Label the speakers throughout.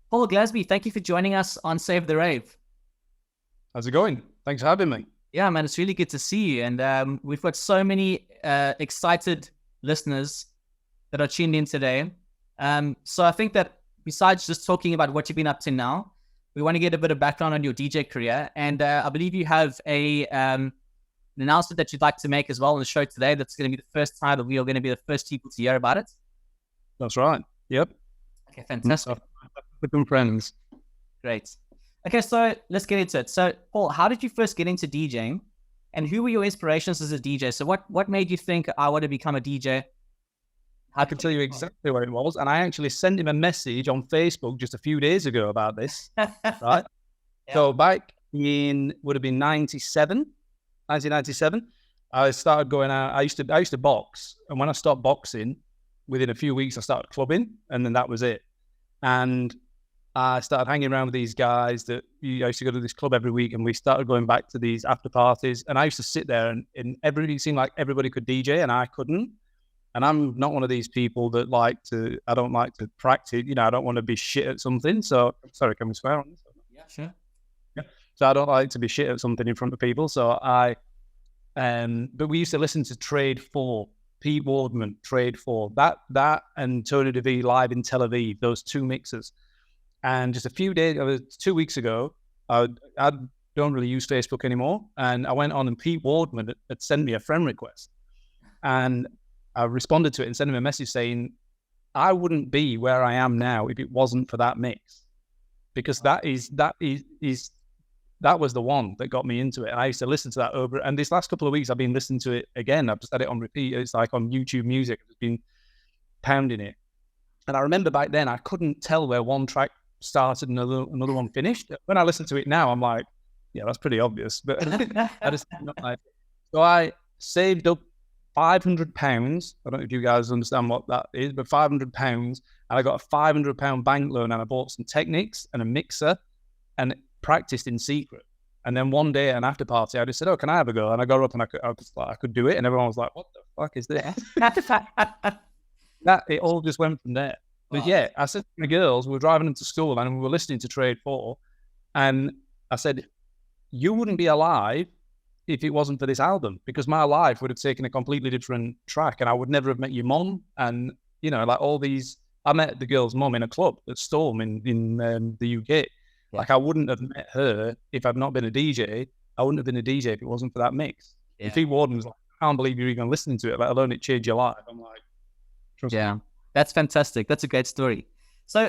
Speaker 1: Paul Glazby, thank you for joining us on Save the Rave.
Speaker 2: How's it going? Thanks for having me.
Speaker 1: Yeah, man, it's really good to see you. And we've got so many excited listeners that are tuned in today. So I think that besides just talking about what you've been up to now, we want to get a bit of background on your DJ career. And I believe you have an announcement that you'd like to make as well on the show today. That's going to be the first time that we are going to be the first people to hear about it.
Speaker 2: That's right. Yep.
Speaker 1: Okay, fantastic.
Speaker 2: With friends.
Speaker 1: Great. Okay, so let's get into it. So, Paul, how did you first get into DJing, and who were your inspirations as a DJ? So, what made you think I want to become a DJ?
Speaker 2: I can tell you exactly where it was, and I actually sent him a message on Facebook just a few days ago about this. Right. Yeah. So back in would have been 1997, I started going out. I used to box, and when I stopped boxing, within a few weeks I started clubbing, and then that was it. And I started hanging around with these guys that I used to go to this club every week, and we started going back to these after parties. And I used to sit there, and it seemed like everybody could DJ, and I couldn't. And I'm not one of these people that I don't like to practice. I don't want to be shit at something. So, sorry, can we swear on this?
Speaker 1: Yeah, sure.
Speaker 2: Yeah. So I don't like to be shit at something in front of people. So but we used to listen to Trade 4. Pete Wardman, Trade 4, that and Tony DeVee live in Tel Aviv, those two mixes. And just a few days, 2 weeks ago, I don't really use Facebook anymore. And I went on, and Pete Wardman had sent me a friend request. And I responded to it and sent him a message saying, I wouldn't be where I am now if it wasn't for that mix. Because that was the one that got me into it. And I used to listen to that over. And this last couple of weeks, I've been listening to it again. I've just had it on repeat. It's like on YouTube Music. I've been pounding it. And I remember back then, I couldn't tell where one track started and another one finished. When I listen to it now, I'm like, yeah, that's pretty obvious. But I just not like it. So I saved up £500. I don't know if you guys understand what that is, but £500. And I got a £500 bank loan, and I bought some Technics and a mixer and practiced in secret. And then one day at an after party, I just said, oh, can I have a go? And I got up and I could do it. And everyone was like, what the fuck is this? It all just went from there. But yeah, I said to the girls, we were driving them to school and we were listening to Trade 4. And I said, you wouldn't be alive if it wasn't for this album, because my life would have taken a completely different track, and I would never have met your mom. And, like all these, I met the girl's mom in a club at Storm in the UK. Yeah. Like I wouldn't have met her if I'd not been a DJ. I wouldn't have been a DJ if it wasn't for that mix. Yeah. And Pete Warden was like, I can't believe you're even listening to it, let alone it changed your life. I'm like, trust me.
Speaker 1: That's fantastic. That's a great story. So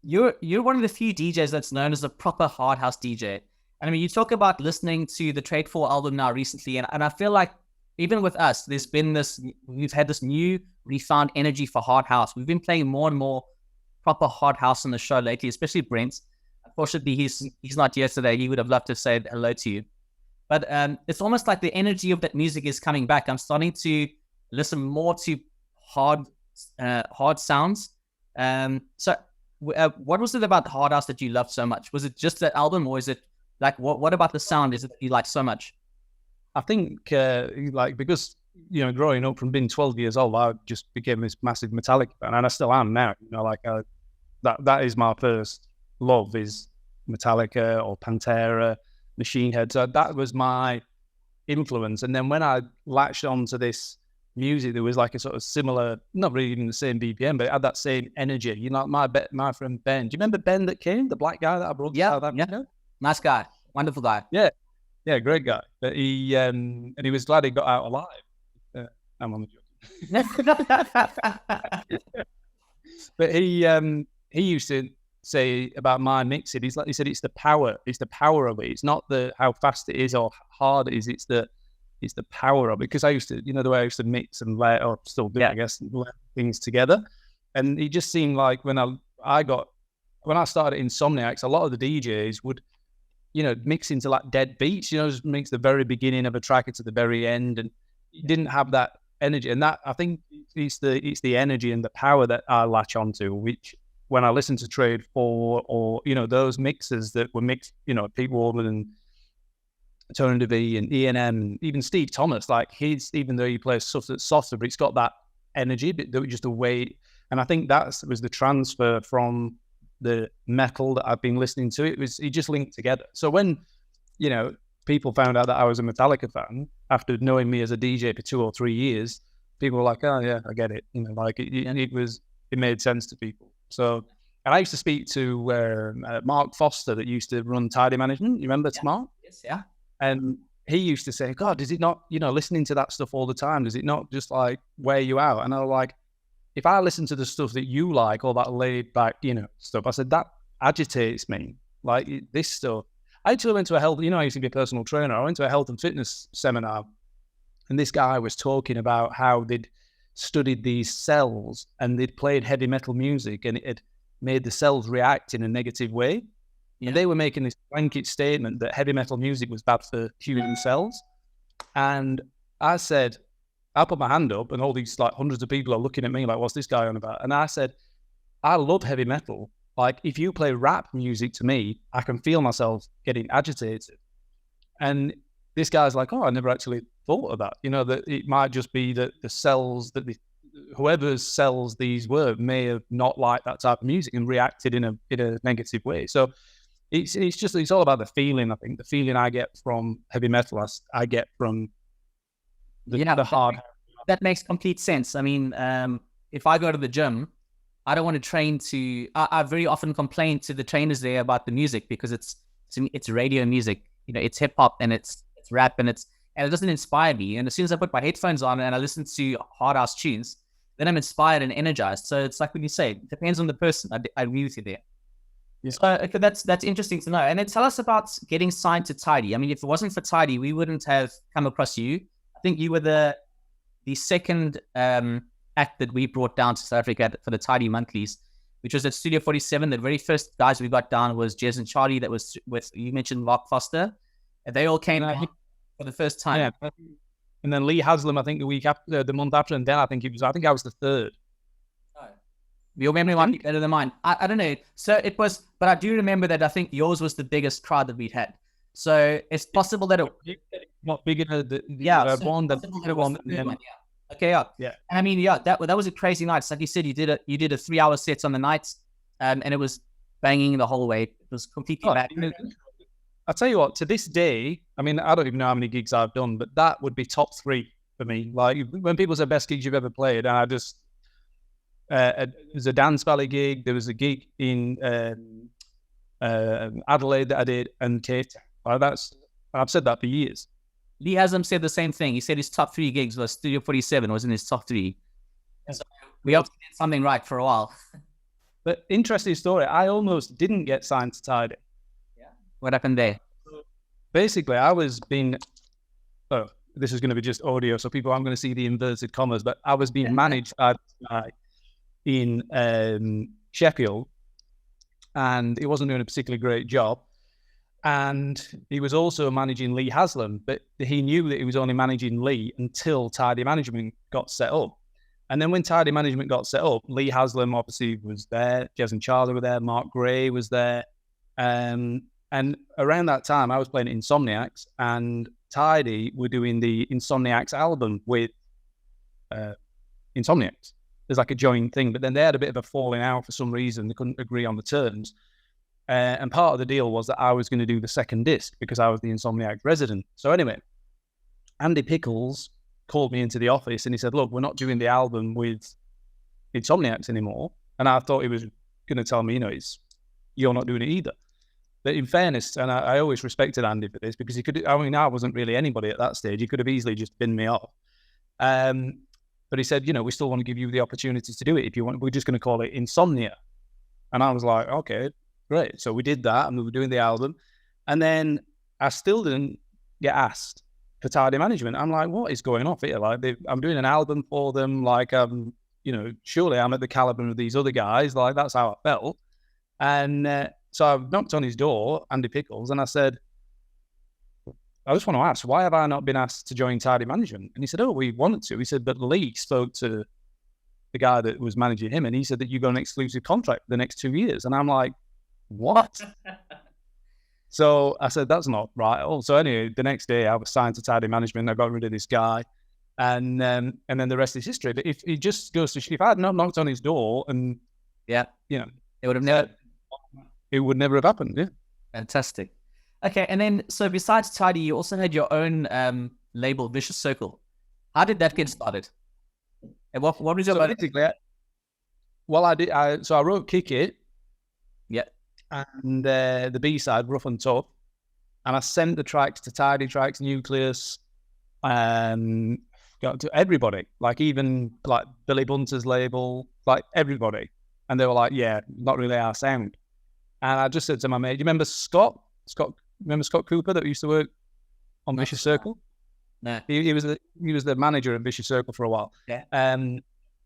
Speaker 1: you're one of the few DJs that's known as a proper hard house DJ. And I mean, you talk about listening to the Trade 4 album now recently, and I feel like even with us, we've had this new refound energy for hard house. We've been playing more and more proper hard house on the show lately, especially Brent. Unfortunately, he's not here today. He would have loved to say hello to you. But it's almost like the energy of that music is coming back. I'm starting to listen more to hard sounds. So what was it about the hard house that you loved so much? Was it just that album, or is it like what about the sound is it that you like so much?
Speaker 2: I think because growing up from being 12 years old, I just became this massive Metallica fan, and I still am now. That is my first love, is Metallica or Pantera, Machine Head. So that was my influence. And then when I latched onto this music, there was like a sort of similar, not really even the same BPM, but it had that same energy. My friend Ben. Do you remember Ben that came, the black guy that I brought?
Speaker 1: Yeah. Nice guy, wonderful guy.
Speaker 2: Yeah, great guy. But he was glad he got out alive. I'm on the joke. But he used to say about my mixing, he said it's the power of it. It's not how fast it is or hard it is. It's the power of it. Because I used to, the way I used to mix and layer, or still do, I guess, layer things together. And it just seemed like when I started at Insomniacs, a lot of the DJs would, mix into like dead beats, just mix the very beginning of a track into the very end, and you didn't have that energy. And that, I think, it's the energy and the power that I latch onto, which when I listen to Trade 4 or, those mixes that were mixed, Pete Wardman and Tony DeVee and E&M, and even Steve Thomas, even though he plays softer, but it's got that energy, but just the way. And I think that was the transfer from the metal that I've been listening to. It just linked together. So when, you know, people found out that I was a Metallica fan after knowing me as a DJ for 2 or 3 years, people were like, oh yeah, I get it. You know, like it made sense to people. So, and I used to speak to Mark Foster that used to run Tidy Management. You remember Mark?
Speaker 1: Yes, yeah.
Speaker 2: And he used to say, God, is it not, you know, listening to that stuff all the time, does it not just like wear you out? And I was like, if I listen to the stuff that you like, all that laid back, you know, stuff, I said, that agitates me. Like this stuff. I actually went to a health, you know, I used to be a personal trainer. I went to a health and fitness seminar, and this guy was talking about how they'd studied these cells and they'd played heavy metal music and it had made the cells react in a negative way. Yeah. And they were making this blanket statement that heavy metal music was bad for human cells. And I said, I put my hand up and all these like hundreds of people are looking at me like, what's this guy on about? And I said, I love heavy metal. Like if you play rap music to me, I can feel myself getting agitated. And this guy's like, oh, I never actually thought of that. You know, that it might just be that the cells that whoever's cells these were may have not liked that type of music and reacted in a negative way. So it's all about the feeling. I think the feeling I get from heavy metal, I get from the hard.
Speaker 1: That makes complete sense. I mean, if I go to the gym, I don't want to train to. I very often complain to the trainers there about the music because it's radio music. You know, it's hip hop and it's rap and it doesn't inspire me. And as soon as I put my headphones on and I listen to hard house tunes, then I'm inspired and energized. So it's like when you say, it depends on the person. I agree with you there. Yeah. So that's interesting to know. And then tell us about getting signed to Tidy. I mean, if it wasn't for Tidy, we wouldn't have come across you. I think you were the second act that we brought down to South Africa for the Tidy monthlies, which was at Studio 47. The very first guys we got down was Jez and Charlie. That was with, you mentioned Mark Foster. And they all came out for the first time.
Speaker 2: Yeah. And then Lee Haslam, I think the week after, the month after, and then I think I was the third.
Speaker 1: Your memory might be better than mine. I don't know. So it was, but I do remember that I think yours was the biggest crowd that we'd had. So it's possible that it
Speaker 2: not bigger than one.
Speaker 1: Okay, yeah. And I mean, that was a crazy night. It's like you said, you did a 3-hour set on the night, and it was banging the whole way. It was completely mad.
Speaker 2: I'll tell you what, to this day, I mean, I don't even know how many gigs I've done, but that would be top 3 for me. Like when people say best gigs you've ever played, and I just there's a Dance Valley gig. There was a gig in Adelaide that I did, and Cape Town. I've said that for years.
Speaker 1: Lee Haslam said the same thing. He said his top 3 gigs was Studio 47 was in his top 3. So we obviously did something right for a while.
Speaker 2: But interesting story. I almost didn't get signed to Tidy.
Speaker 1: Yeah. What happened there?
Speaker 2: Basically, this is going to be just audio, so people aren't going to see the inverted commas, but I was being managed by in Sheffield, and he wasn't doing a particularly great job. And he was also managing Lee Haslam, but he knew that he was only managing Lee until Tidy Management got set up. And then when Tidy Management got set up, Lee Haslam obviously was there, Jez and Charlie were there, Mark Gray was there. And around that time, I was playing Insomniacs, and Tidy were doing the Insomniacs album with Insomniacs. There's like a joint thing, but then they had a bit of a falling out for some reason. They couldn't agree on the terms. And part of the deal was that I was going to do the second disc because I was the Insomniac resident. So anyway, Andy Pickles called me into the office and he said, look, we're not doing the album with Insomniacs anymore. And I thought he was going to tell me, you're not doing it either. But in fairness, and I always respected Andy for this because I wasn't really anybody at that stage. He could have easily just binned me off. But he said, we still want to give you the opportunity to do it if you want. We're just going to call it Insomnia. And I was like, okay, great. So we did that and we were doing the album. And then I still didn't get asked for Tidy Management. I'm like, what is going on here? Like, I'm doing an album for them. Like, surely I'm at the caliber of these other guys. Like, that's how I felt. And so I knocked on his door, Andy Pickles, and I said, I just want to ask, why have I not been asked to join Tidy Management? And he said, oh, we wanted to. He said, but Lee spoke to the guy that was managing him, and he said that you got an exclusive contract for the next 2 years. And I'm like, what? So I said, that's not right at all. So anyway, the next day I was signed to Tidy Management. I got rid of this guy. And then the rest is history. But if it just goes to, if I had not knocked on his door and,
Speaker 1: they would have
Speaker 2: never, it would never have happened. Yeah.
Speaker 1: Fantastic. Okay, and then so besides Tidy, you also had your own label, Vicious Circle. How did that get started? And what was your
Speaker 2: basically, well, I did. So I wrote Kick It.
Speaker 1: Yeah.
Speaker 2: And the B-side, Rough and Tough. And I sent the tracks to Tidy Tracks, Nucleus, got to everybody, like even like Billy Bunter's label, like everybody. And they were like, yeah, not really our sound. And I just said to my mate, do you remember Scott? Remember Scott Cooper that used to work on Vicious Circle?
Speaker 1: No.
Speaker 2: He was the manager of Vicious Circle for a while.
Speaker 1: Yeah.
Speaker 2: And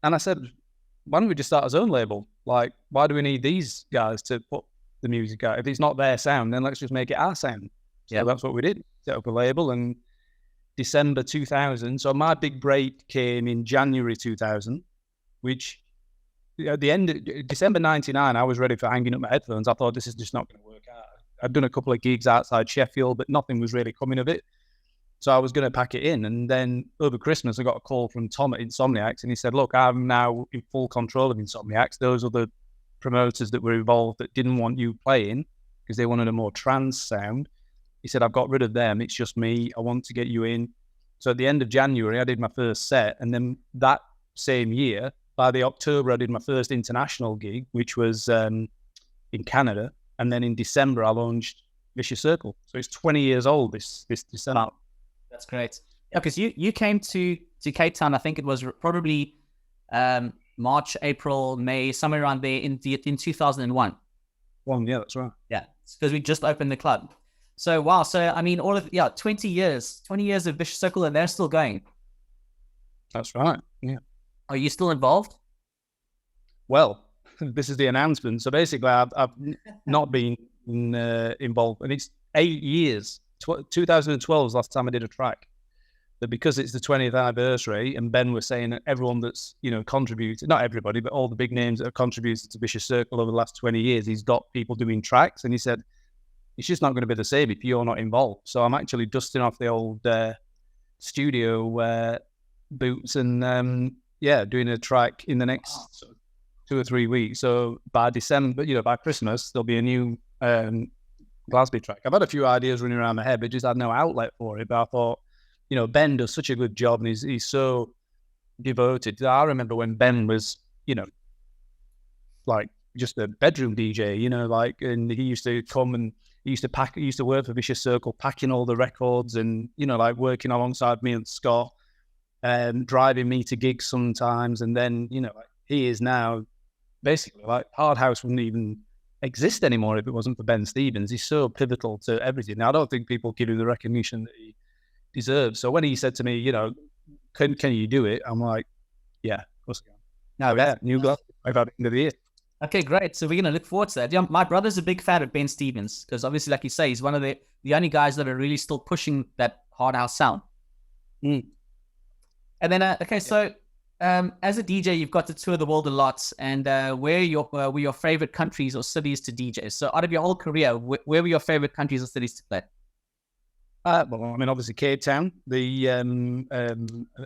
Speaker 2: I said, why don't we just start his own label? Like, why do we need these guys to put the music out? If it's not their sound, then let's just make it our sound. So
Speaker 1: yeah,
Speaker 2: that's what we did. Set up a label, and December 2000. So my big break came in January 2000, which at the end of December 99, I was ready for hanging up my headphones. I thought this is just not going to work out. I'd done a couple of gigs outside Sheffield, but nothing was really coming of it. So I was going to pack it in. And then over Christmas, I got a call from Tom at Insomniacs, and he said, look, I'm now in full control of Insomniacs. Those are the promoters that were involved that didn't want you playing because they wanted a more trance sound. He said, I've got rid of them. It's just me. I want to get you in. So at the end of January, I did my first set. And then that same year, by the October, I did my first international gig, which was in Canada. And then in December, I launched Vicious Circle. So it's 20 years old this December.
Speaker 1: That's great. Yeah, because you came to Cape Town, I think it was probably March, April, May, somewhere around there in 2001.
Speaker 2: Yeah, that's right.
Speaker 1: Yeah, because we just opened the club. So, wow. So, I mean, 20 years of Vicious Circle, and they're still going.
Speaker 2: That's right. Yeah.
Speaker 1: Are you still involved?
Speaker 2: Well, this is the announcement. So basically, I've not been involved, and it's 8 years. 2012 was the last time I did a track. But because it's the 20th anniversary, and Ben was saying that everyone that's contributed, not everybody, but all the big names that have contributed to Vicious Circle over the last 20 years, he's got people doing tracks, and he said it's just not going to be the same if you're not involved. So I'm actually dusting off the old studio boots and doing a track in the next 2 or 3 weeks. So by December, by Christmas, there'll be a new Glazby track. I've had a few ideas running around my head, but just had no outlet for it. But I thought, Ben does such a good job, and he's so devoted. I remember when Ben was, like just a bedroom DJ, and he used to come and he used to work for Vicious Circle, packing all the records and, like working alongside me and Scott, driving me to gigs sometimes. And then, he is now basically like Hard House wouldn't even exist anymore if it wasn't for Ben Stevens. He's so pivotal to everything. Now, I don't think people give him the recognition that he deserves. So when he said to me, can you do it? I'm like, yeah, of course I can. Now, yeah, new Glazby by the end of the year.
Speaker 1: Okay, great. So we're going to look forward to that. Yeah, my brother's a big fan of Ben Stevens because obviously, like you say, he's one of the only guys that are really still pushing that hard house sound.
Speaker 2: Mm.
Speaker 1: And then, so as a DJ, you've got to tour the world a lot. And where were your favorite countries or cities to DJ? So out of your whole career, where were your favorite countries or cities to play?
Speaker 2: Well, I mean, obviously Cape Town, the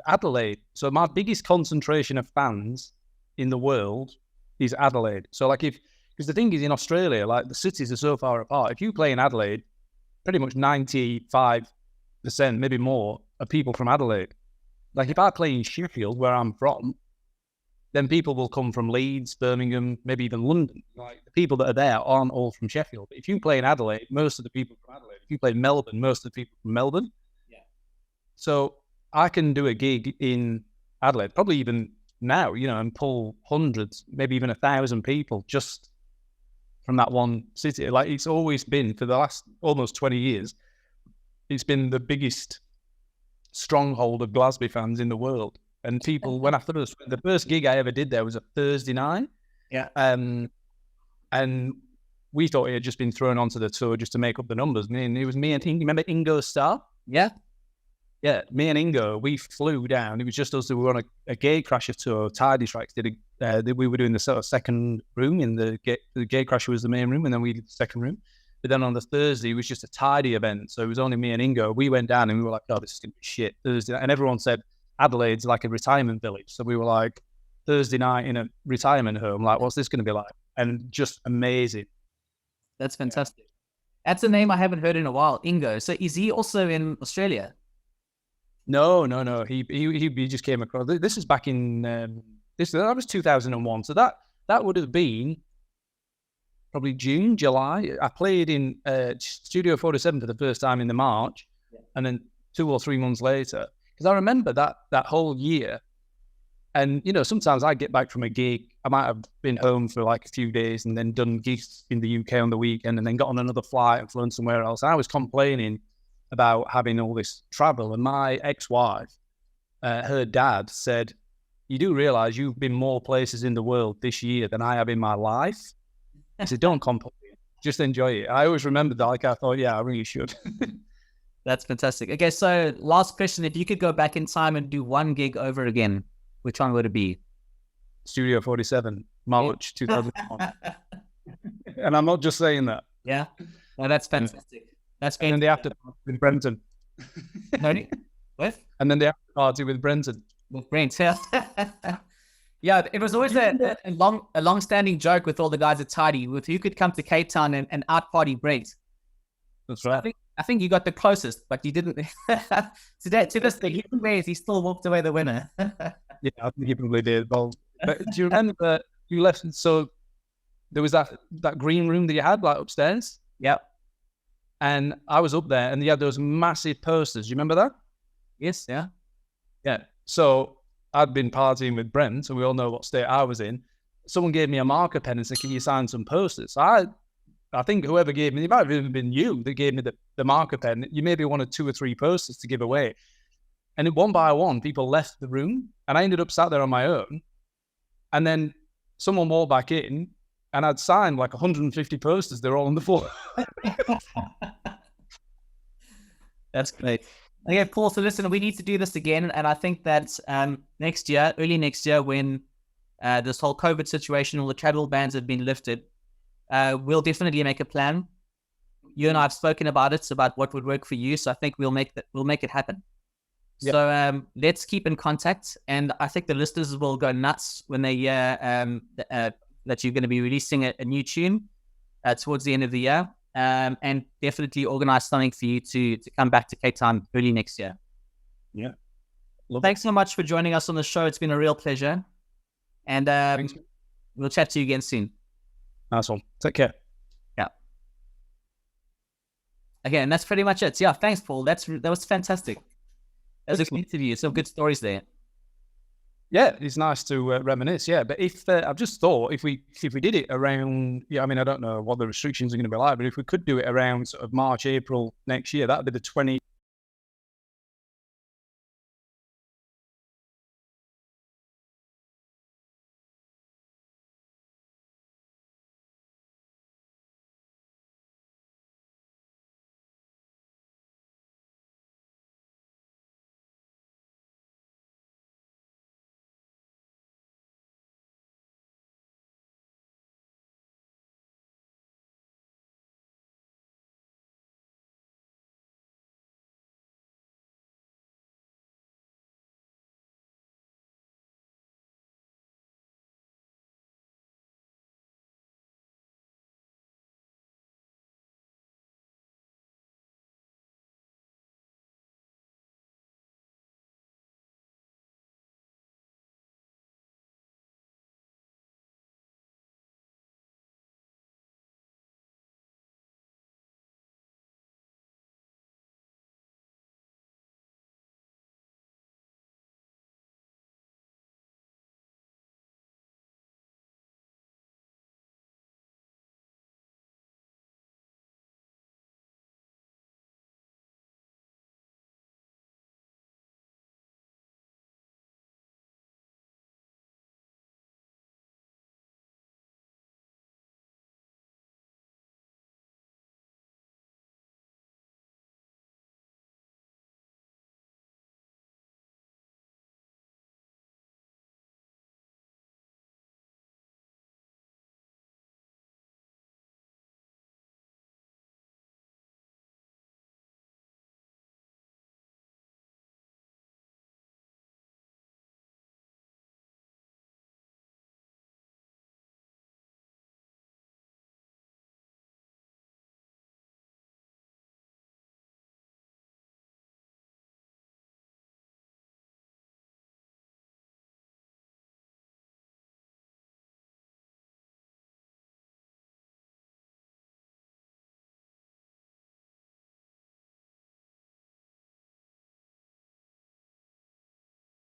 Speaker 2: Adelaide. So my biggest concentration of fans in the world is Adelaide. So because the thing is in Australia, like the cities are so far apart. If you play in Adelaide, pretty much 95%, maybe more, are people from Adelaide. Like if I play in Sheffield, where I'm from, then people will come from Leeds, Birmingham, maybe even London. Like the people that are there aren't all from Sheffield. But if you play in Adelaide, most of the people from Adelaide. If you play in Melbourne, most of the people from Melbourne.
Speaker 1: Yeah.
Speaker 2: So I can do a gig in Adelaide, probably even now, and pull hundreds, maybe even 1,000 people just from that one city. Like it's always been for the last almost 20 years. It's been the biggest stronghold of Glazby fans in the world. And people, when the first gig I ever did there was a Thursday night.
Speaker 1: Yeah.
Speaker 2: And we thought it had just been thrown onto the tour just to make up the numbers. It was me and Ingo. Remember Ingo Starr?
Speaker 1: Yeah.
Speaker 2: Yeah, me and Ingo, we flew down. It was just us that were on a Gatecrasher tour. Tidy Tracks we were doing the sort of second room in the Gatecrasher was the main room, and then we did the second room. But then on the Thursday, it was just a Tidy event. So it was only me and Ingo. We went down and we were like, oh, this is going to be shit. Thursday night. And everyone said Adelaide's like a retirement village. So we were like, Thursday night in a retirement home, like, what's this going to be like? And just amazing.
Speaker 1: That's fantastic. That's a name I haven't heard in a while, Ingo. So is he also in Australia?
Speaker 2: No. He just came across. This is back in that was 2001. So that would have been probably June, July. I played in Studio 47 for the first time in the March, and then 2 or 3 months later, because I remember that whole year. And, you know, sometimes I get back from a gig, I might have been home for like a few days and then done gigs in the UK on the weekend and then got on another flight and flown somewhere else. I was complaining about having all this travel. And my ex-wife, her dad said, you do realize you've been more places in the world this year than I have in my life. He said, don't complain, just enjoy it. I always remembered that. Like, I thought, yeah, I really should.
Speaker 1: That's fantastic. Okay, so last question. If you could go back in time and do one gig over again, which one would it be?
Speaker 2: Studio 47, March 2001. And I'm not just saying that.
Speaker 1: Yeah. No, that's fantastic. That's
Speaker 2: and then the after party with Brenton.
Speaker 1: Tony? What?
Speaker 2: And then the after party with Brenton.
Speaker 1: With Brent. Yeah, it was always a long-standing joke with all the guys at Tidy, with who could come to Cape Town and out-party Brent.
Speaker 2: That's right.
Speaker 1: I think you got the closest, but you didn't. To this day, he still walked away the winner.
Speaker 2: Yeah, I think he probably did. Well, but do you remember you left? So there was that green room that you had, like upstairs.
Speaker 1: Yep.
Speaker 2: And I was up there, and you had those massive posters. You remember that?
Speaker 1: Yes. Yeah.
Speaker 2: Yeah. So I'd been partying with Brent, so we all know what state I was in. Someone gave me a marker pen and said, "Can you sign some posters?" So I think whoever gave me, it might have even been you that gave me the marker pen. You maybe wanted 2 or 3 posters to give away. And one by one, people left the room, and I ended up sat there on my own. And then someone walked back in, and I'd signed like 150 posters. They're all on the floor.
Speaker 1: That's great. Okay, Paul, so listen, we need to do this again. And I think that next year, early next year, when this whole COVID situation, all the travel bans have been lifted, we'll definitely make a plan. You and I have spoken about it, about what would work for you. So I think we'll make it happen. Yep. So let's keep in contact, and I think the listeners will go nuts when they hear that you're going to be releasing a new tune towards the end of the year, and definitely organize something for you to come back to Cape Town early next year.
Speaker 2: Yeah.
Speaker 1: Thanks so much for joining us on the show. It's been a real pleasure, and we'll chat to you again soon.
Speaker 2: Nice one. Take care.
Speaker 1: Yeah. Okay, and that's pretty much it. Yeah, thanks, Paul. That was fantastic. That was a good interview. Some good stories there.
Speaker 2: Yeah, it's nice to reminisce. Yeah, but if I've just thought if we did it around, I mean, I don't know what the restrictions are going to be like, but if we could do it around sort of March, April next year, that'd be the